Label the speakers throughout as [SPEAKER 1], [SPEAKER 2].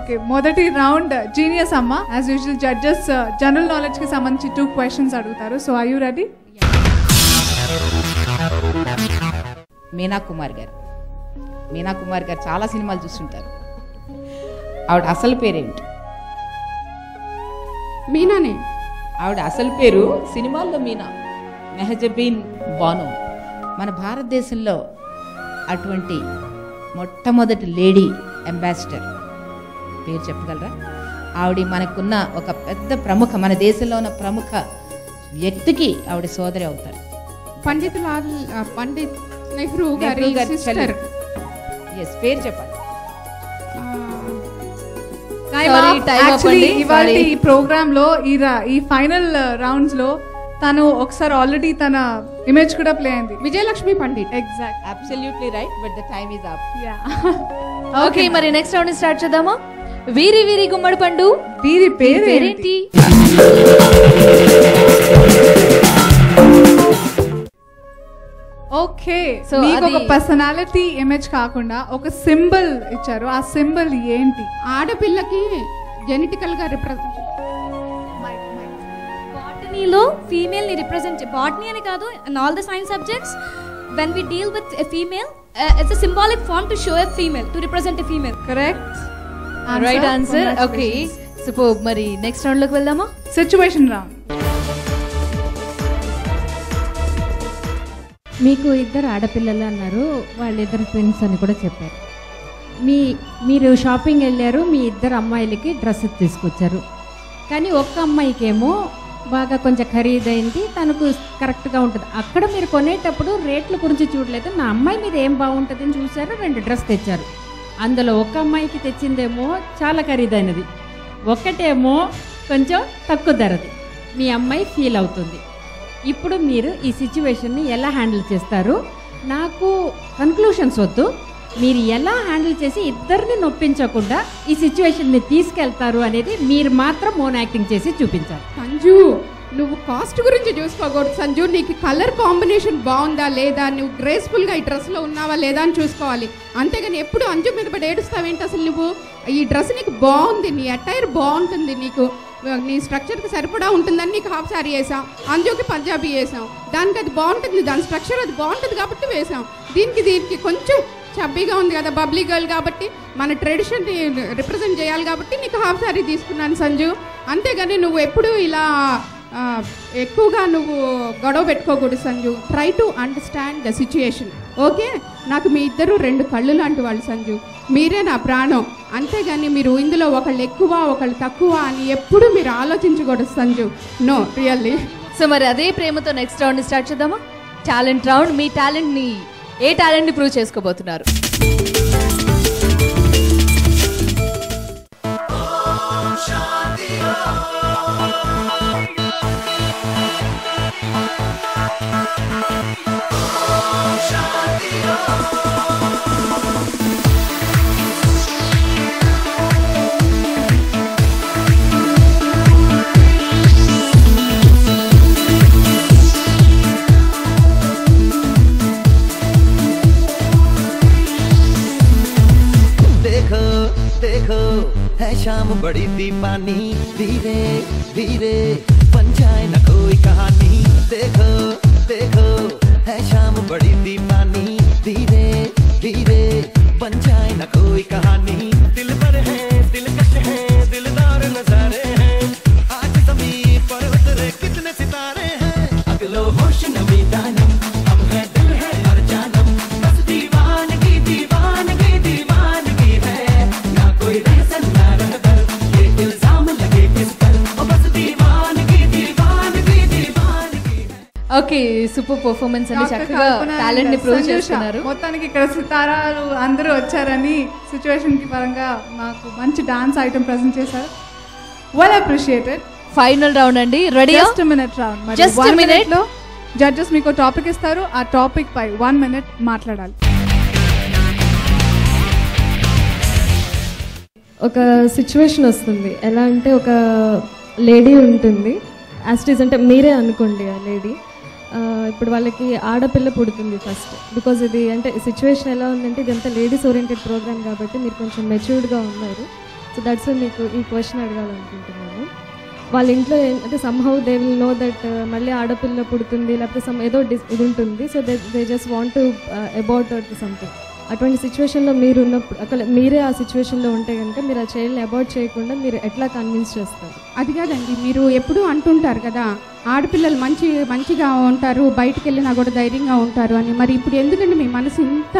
[SPEAKER 1] Okay, మొదటి round genius అమ్మ. As usual judges general knowledge కి సంబంధించి 2 questions అడుగుతారు. So are you ready?
[SPEAKER 2] Meena Kumar గారు చాలా సినిమాలు చూస్తుంటారు. ఆవిడ అసలు పేరేంటి?
[SPEAKER 3] మీనానే.
[SPEAKER 2] ఆవిడ అసలు పేరు సినిమాల్లో మీనా, మెహజబీన్ బాను. మన భారతదేశంలో అటువంటి మొట్టమొదటి లేడీ అంబాసిడర్ పేరు చెప్పగలరా? ఆవిడ మనకున్న ఒక పెద్ద ప్రముఖ, మన దేశంలో ఉన్న ప్రముఖ వ్యక్తికి ఆవిడ సోదరి అవుతారు.
[SPEAKER 3] పండిత్ నెహ్రూ గారి సిస్టర్.
[SPEAKER 2] ఎస్, పేరు చెప్పండి.
[SPEAKER 1] ఇవాళ ఈ ప్రోగ్రామ్ లో ఈ ఫైనల్ రౌండ్స్ లో తను ఒకసారి ఆల్రెడీ తన ఇమేజ్ కూడా ప్లే అయింది.
[SPEAKER 3] Vijayalakshmi Pandit.
[SPEAKER 1] Exact,
[SPEAKER 2] absolutely right, but the time is up.
[SPEAKER 4] Okay, మరి నెక్స్ట్ రౌండ్ స్టార్ట్ చేద్దామా? వీరి వీరి గుమ్మడి పండు,
[SPEAKER 1] వీరి పేరేంటి? ఓకే, సో మీకు ఒక పర్సనాలిటీ ఇమేజ్ కాకుండా ఒక సింబల్ ఇచ్చారు. ఆ సింబల్ ఏంటి?
[SPEAKER 3] ఆడపిల్లకి జెనెటికల్ గా రిప్రజెంట్,
[SPEAKER 5] బాటనీలో ఫీమేల్ ని రిప్రజెంట్, బాటనీ అని కాదు, in all the science subjects when we deal with a female, it's a symbolic form to show a female, to represent a female.
[SPEAKER 1] Correct,
[SPEAKER 4] right answer. Okay, super. మరి next round లోకి వెళ్దామా?
[SPEAKER 1] Situation round.
[SPEAKER 6] మీకు 2 ఆడపిల్లలు అన్నారు, వాళ్ళిద్దరు twins అని కూడా చెప్పారు. మీరు షాపింగ్ వెళ్ళారు, మీ 2 అమ్మాయిలకి డ్రెస్ తీసుకొచ్చారు. కానీ ఒక్క అమ్మాయికేమో బాగా కొంచెం ఖరీదైంది, తనకు కరెక్ట్గా ఉంటుంది. అక్కడ మీరు కొనేటప్పుడు రేట్ల గురించి చూడలేదు, నా అమ్మాయి మీద ఏం బాగుంటుందని చూశారు, 2 డ్రెస్ తెచ్చారు. అందులో ఒక అమ్మాయికి తెచ్చిందేమో చాలా ఖరీదైనది, ఒక్కటేమో కొంచెం తక్కువ ధరది. మీ అమ్మాయి ఫీల్ అవుతుంది. ఇప్పుడు మీరు ఈ సిచ్యువేషన్ని ఎలా హ్యాండిల్ చేస్తారు? నాకు కన్క్లూషన్స్ వద్దు, మీరు ఎలా హ్యాండిల్ చేసి ఇద్దరిని నొప్పించకుండా ఈ సిచ్యువేషన్ని తీసుకెళ్తారు అనేది మీరు మాత్రం ఓన్ యాక్టింగ్ చేసి చూపించాలి.
[SPEAKER 3] సంజు, నువ్వు కాస్ట్ గురించి చూసుకోకూడదు సంజు. నీకు కలర్ కాంబినేషన్ బాగుందా లేదా, నువ్వు గ్రేస్ఫుల్గా ఈ డ్రెస్లో ఉన్నావా లేదా అని చూసుకోవాలి. అంతేగాని ఎప్పుడు అంజు మీద పడి ఏడుస్తావేంటి? అసలు నువ్వు ఈ డ్రెస్ నీకు బాగుంది, నీ అటైర్ బాగుంటుంది, నీకు నీ స్ట్రక్చర్కి సరిపడా ఉంటుందని నీకు హాఫ్ శారీ వేసాం, అంజుకి పంజాబీ వేసాం, దానికి అది బాగుంటుంది, దాని స్ట్రక్చర్ అది బాగుంటుంది కాబట్టి వేసాం. దీనికి కొంచెం చబ్బీగా ఉంది కదా, బబ్లీ గర్ల్ కాబట్టి మన ట్రెడిషన్ని రిప్రజెంట్ చేయాలి కాబట్టి నీకు హాఫ్ శారీ తీసుకున్నాను సంజు. అంతేగాని నువ్వు ఎప్పుడు ఇలా ఎక్కువగా నువ్వు గొడవ పెట్టుకోకూడదు Sanju. Try to understand the situation. Okay, నాకు మీ 2 2 కళ్ళు లాంటి వాళ్ళు సంజు, మీరే నా ప్రాణం. అంతేగాని మీరు ఇందులో ఒకళ్ళు ఎక్కువ ఒకళ్ళు తక్కువ అని ఎప్పుడు మీరు ఆలోచించకూడదు సంజు. No, really.
[SPEAKER 4] సో మరి అదే ప్రేమతో నెక్స్ట్ రౌండ్ స్టార్ట్ చేద్దామా? Talent round. మీ టాలెంట్ని, ఏ టాలెంట్ని ప్రూవ్ చేసుకోబోతున్నారు?
[SPEAKER 7] है शाम बड़ी दीवानी, धीरे धीरे बन जाए न कोई कहानी. देखो देखो है शाम बड़ी दीवानी, धीरे धीरे बन जाए न कोई कहानी. दिल पर है दिलकश है दिलदार नजारे हैं, आज ज़मीन पर उतरे कितने सितारे हैं. अगलो होश नमी दानम, हम है दिल है और जानम, बस दीवानगी दीवानगी दीवानगी है, ना कोई रीज़न ना रहबर, ये इल्जाम लगे किस पर, बस दीवानगी दीवानगी दीवानगी है.
[SPEAKER 4] ఓకే, సూపర్ పర్ఫార్మెన్స్ అని చక్కగా టాలెంట్ ని ప్రూవ్ చేస్తున్నారు.
[SPEAKER 1] మొత్తానికి ఇక్కడ సితారాలు అందరూ వచ్చారని సిచ్యువేషన్ కి పరంగా మాకు మంచి డాన్స్ ఐటమ్ ప్రెజెంట్ చేశారు. Well appreciated.
[SPEAKER 4] ఫైనల్ రౌండ్ అండి, ready?
[SPEAKER 1] Just minute round.
[SPEAKER 4] Just minute
[SPEAKER 1] లో జడ్జెస్ మీకు టాపిక్ ఇస్తారు, ఆ టాపిక్ పై 1 minute మాట్లాడాలి.
[SPEAKER 8] ఒక సిచ్యువేషన్ వస్తుంది, ఎలా అంటే ఒక లేడీ ఉంటుంది, యాస్టీస్ అంటే మీరే అనుకోండి ఆ లేడీ. ఇప్పుడు వాళ్ళకి ఆడపిల్ల పుడుతుంది ఫస్ట్. బికాజ్ ఇది అంటే సిచ్యువేషన్ ఎలా ఉందంటే ఇదంతా లేడీస్ ఓరియంటెడ్ ప్రోగ్రామ్ కాబట్టి మీరు కొంచెం మెచ్యూర్డ్గా ఉన్నారు. సో దట్స్ మీకు ఈ క్వశ్చన్ అడగాలనుకుంటున్నాను. వాళ్ళ ఇంట్లో అంటే somehow they will know that మళ్ళీ ఆడపిల్ల పుడుతుంది లేకపోతే ఏదో ఇది ఉంటుంది. So they just want to about something. అటువంటి సిచ్యువేషన్లో మీరు ఉన్నప్పుడు అక్కడ మీరే ఆ సిచ్యువేషన్లో ఉంటే కనుక మీరు ఆ చైల్డ్ని అబౌట్ చేయకుండా మీరు ఎట్లా కన్విన్స్ చేస్తారు?
[SPEAKER 3] అది కాదండి, మీరు ఎప్పుడూ అంటుంటారు కదా ఆడపిల్లలు మంచిగా ఉంటారు, బయటికి వెళ్ళినా కూడా ధైర్యంగా ఉంటారు అని. మరి ఇప్పుడు ఎందుకంటే మీ మనసు ఇంత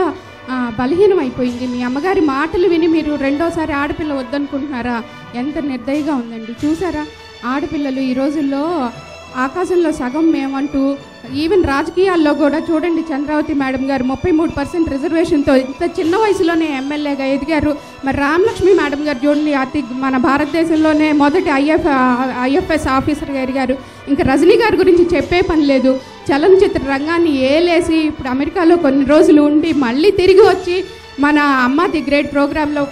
[SPEAKER 3] బలహీనం అయిపోయింది? మీ అమ్మగారి మాటలు విని మీరు రెండోసారి ఆడపిల్ల వద్దనుకుంటున్నారా? ఎంత నిర్దయగా ఉందండి. చూసారా, ఆడపిల్లలు ఈ రోజుల్లో ఆకాశంలో సగం మేమంటూ, ఈవెన్ రాజకీయాల్లో కూడా చూడండి, చంద్రావతి మేడం గారు 33% రిజర్వేషన్తో ఇంత చిన్న వయసులోనే ఎమ్మెల్యేగా ఎదిగారు. మరి రామలక్ష్మి మేడం గారు చూడండి, మన భారతదేశంలోనే మొదటి ఐఎఫ్ఎస్ ఆఫీసర్గా ఎదిగారు. ఇంకా రజనీ గారి గురించి చెప్పే పని లేదు. చలనచిత్ర రంగాన్ని ఏలేసి ఇప్పుడు అమెరికాలో కొన్ని రోజులు ఉండి మళ్ళీ తిరిగి వచ్చి మన అమ్మ ది గ్రేట్ ప్రోగ్రాంలో.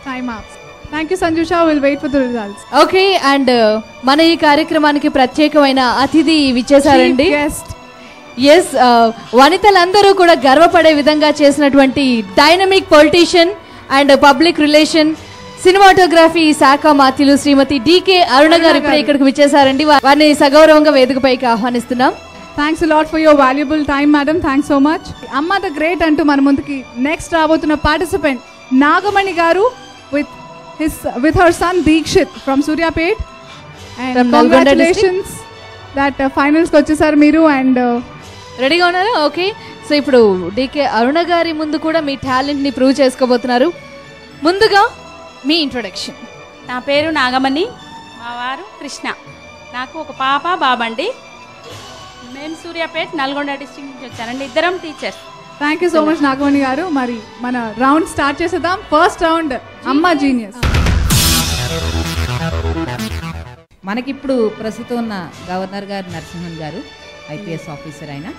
[SPEAKER 1] Time up. Thank you Sanjusha, will wait for the results.
[SPEAKER 4] Okay, and మన ఈ కార్యక్రమానికి ప్రత్యేకమైన అతిథి విచ్చేశారండి. ఎస్, వనితలందరూ కూడా గర్వపడే విధంగా చేసినటువంటి dynamic politician and public relation cinematography శాఖ మాత్యులు శ్రీమతి డికే అరుణ గారు ఇప్పుడే ఇక్కడికి విచ్చేశారండి. వారిని సగౌరవంగా వేదికపైకి ఆహ్వానిస్తున్నాం.
[SPEAKER 1] Thanks lot for your valuable time madam. Thanks so much. అమ్మ ద గ్రేట్ అంటూ మన ముందుకి నెక్స్ట్ రాబోతున్న పార్టిసిపెంట్ నాగమణి గారు with her son Deekshit from Suryapet, and congratulations that finals కి వచ్చేసారు మీరు. అండ్
[SPEAKER 4] రెడీగా ఉన్నారు? ఓకే, సో ఇప్పుడు డికే అరుణ గారి ముందు కూడా మీ టాలెంట్ని ప్రూవ్ చేసుకోబోతున్నారు. ముందుగా మీ ఇంట్రొడక్షన్.
[SPEAKER 9] నా పేరు నాగమణి, మా వారు కృష్ణ. నాకు ఒక పాప బాబండి. నేను సూర్యాపేట్ నల్గొండ డిస్ట్రిక్ట్ నుంచి వచ్చానండి. ఇద్దరం teachers.
[SPEAKER 1] Thank you so much Nagamani గారు. మరి మన రౌండ్ స్టార్ట్ చేసేద్దాం. ఫస్ట్ రౌండ్ అమ్మ జీనియస్.
[SPEAKER 2] మనకిప్పుడు ప్రస్తుతం ఉన్న గవర్నర్ గారు నరసింహన్ గారు ఐపీఎస్ ఆఫీసర్ అయినా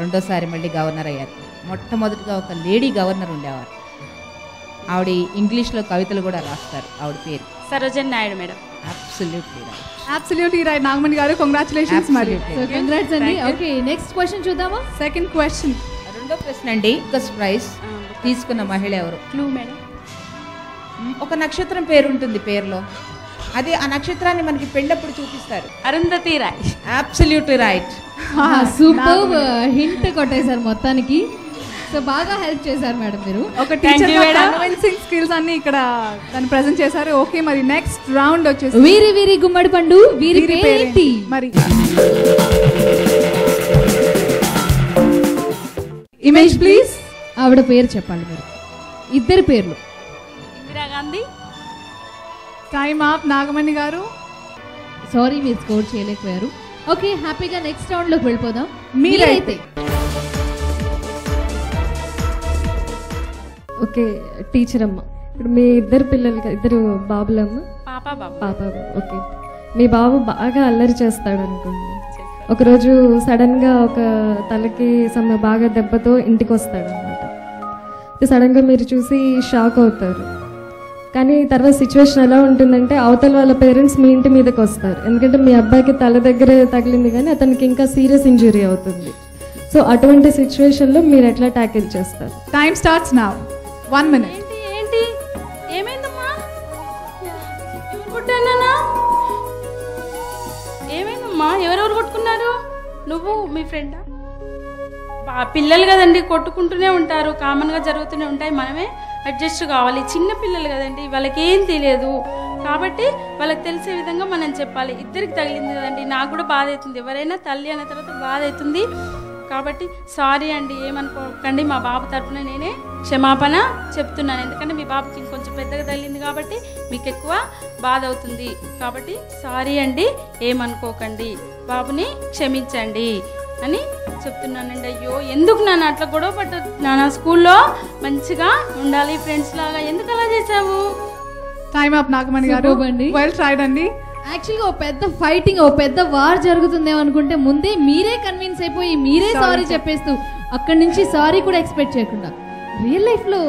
[SPEAKER 2] రెండోసారి మళ్ళీ గవర్నర్ అయ్యారు. మొట్టమొదటిగా ఒక లేడీ గవర్నర్ ఉండేవారు. ఆవిడ ఇంగ్లీష్లో కవితలు కూడా రాస్తారు. ఆవిడ పేరు
[SPEAKER 9] Sarojini Naidu madam.
[SPEAKER 1] Absolutely right Nagamani garu, congratulations. మరి
[SPEAKER 4] కంగ్రాట్స్ అండి. ఓకే, నెక్స్ట్ క్వశ్చన్ చూద్దామా?
[SPEAKER 1] Second question.
[SPEAKER 2] రెండో ప్రశ్న అండి. ఫస్ట్ ప్రైజ్ తీసుకున్న మహిళ ఎవరు?
[SPEAKER 9] Clue madam.
[SPEAKER 2] ఒక నక్షత్రం పేరు ఉంటుంది పేరులో, అది ఆ నక్షత్రాన్ని మనకి పెళ్ళప్పుడు చూపిస్తారు.
[SPEAKER 9] Arundhati Roy.
[SPEAKER 2] Absolutely right.
[SPEAKER 4] Super hint కొట్టేశారు మొత్తానికి. సో బాగా హెల్ప్ చేశారు మేడం మీరు.
[SPEAKER 1] ఒక టీచర్ కన్విన్సింగ్ స్కిల్స్ అన్ని ఇక్కడ దాన్ని ప్రెజెంట్ చేశారు. ఓకే, మరి నెక్స్ట్ రౌండ్ వచ్చేసి
[SPEAKER 4] వీరి వీరి గుమ్మడి పండు వీరి పేరేంటి?
[SPEAKER 1] మరి ఇమేజ్ ప్లీజ్.
[SPEAKER 4] ఆవిడ పేరు చెప్పండి మీరు. ఇద్దరి పేర్లు.
[SPEAKER 9] ఇందిరా గాంధీ.
[SPEAKER 1] టైమ్ అప్ నాగమణి గారు.
[SPEAKER 4] సారీ, మీరు స్కోర్ చేయలేకపోయారు. ఓకే, హ్యాపీగా నెక్స్ట్ రౌండ్ లోకి వెళ్ళిపోదాం.
[SPEAKER 1] మీరైతే
[SPEAKER 8] ఓకే, టీచర్ అమ్మ. ఇప్పుడు మీ ఇద్దరు పిల్లలు, ఇద్దరు బాబులమ్మ?
[SPEAKER 9] పాప బాబు.
[SPEAKER 8] పాప. ఓకే, మీ బాబు బాగా అల్లరి చేస్తాడు అనుకోండి. ఒకరోజు సడన్గా ఒక తలకి బాగా దెబ్బతో ఇంటికి వస్తాడు అనమాట. సడన్గా మీరు చూసి షాక్ అవుతారు. కానీ తర్వాత సిచ్యువేషన్ ఎలా ఉంటుందంటే అవతల వాళ్ళ పేరెంట్స్ మీ ఇంటి మీదకి వస్తారు. ఎందుకంటే మీ అబ్బాయికి తల దగ్గర తగిలింది కానీ అతనికి ఇంకా సీరియస్ ఇంజురీ అవుతుంది. సో అటువంటి సిచ్యువేషన్లో మీరు ఎట్లా ట్యాకిల్ చేస్తారు?
[SPEAKER 1] Time starts now. 1 minute.
[SPEAKER 9] ఏంటి ఏమైందమ్మా? కొట్టానా? ఏమైందమ్మా? ఎవరెవరు కొట్టుకున్నారు? నువ్వు మీ ఫ్రెండా? పిల్లలు కదండి, కొట్టుకుంటూనే ఉంటారు, కామన్గా జరుగుతూనే ఉంటాయి. మనమే అడ్జస్ట్ కావాలి. చిన్న పిల్లలు కదండి, వాళ్ళకి ఏం తెలియదు కాబట్టి వాళ్ళకి తెలిసే విధంగా మనం చెప్పాలి. ఇద్దరికి తగిలింది కదండి, నాకు కూడా బాధ అవుతుంది. ఎవరైనా తల్లి అన్న తర్వాత బాధ అవుతుంది. కాబట్టి సారీ అండి, ఏమనుకోకండి. మా బాబు తరఫున నేనే క్షమాపణ చెప్తున్నాను. ఎందుకంటే మీ బాబుకి ఇంకొంచెం పెద్దగా తగిలింది కాబట్టి మీకు ఎక్కువ బాధ అవుతుంది. కాబట్టి సారీ అండి, ఏమనుకోకండి, బాబుని క్షమించండి అని చెప్తున్నానండి. అయ్యో ఎందుకు నాన్న అట్లా గొడవ పట్టు నాన్న, స్కూల్లో మంచిగా ఉండాలి ఫ్రెండ్స్ లాగా, ఎందుకు అలా చేసావు?
[SPEAKER 1] టైమ్ అప్ నాగమణి గారు. వెల్ ట్రైడ్ అండి.
[SPEAKER 4] యాక్చువల్గా ఓ పెద్ద ఫైటింగ్, ఓ పెద్ద వార్ జరుగుతుందేమో అనుకుంటే ముందే మీరే కన్విన్స్ అయిపోయి మీరే సారీ చెప్పేస్తూ అక్కడి నుంచి సారీ కూడా ఎక్స్పెక్ట్ చేయకుండా రియల్ లైఫ్లో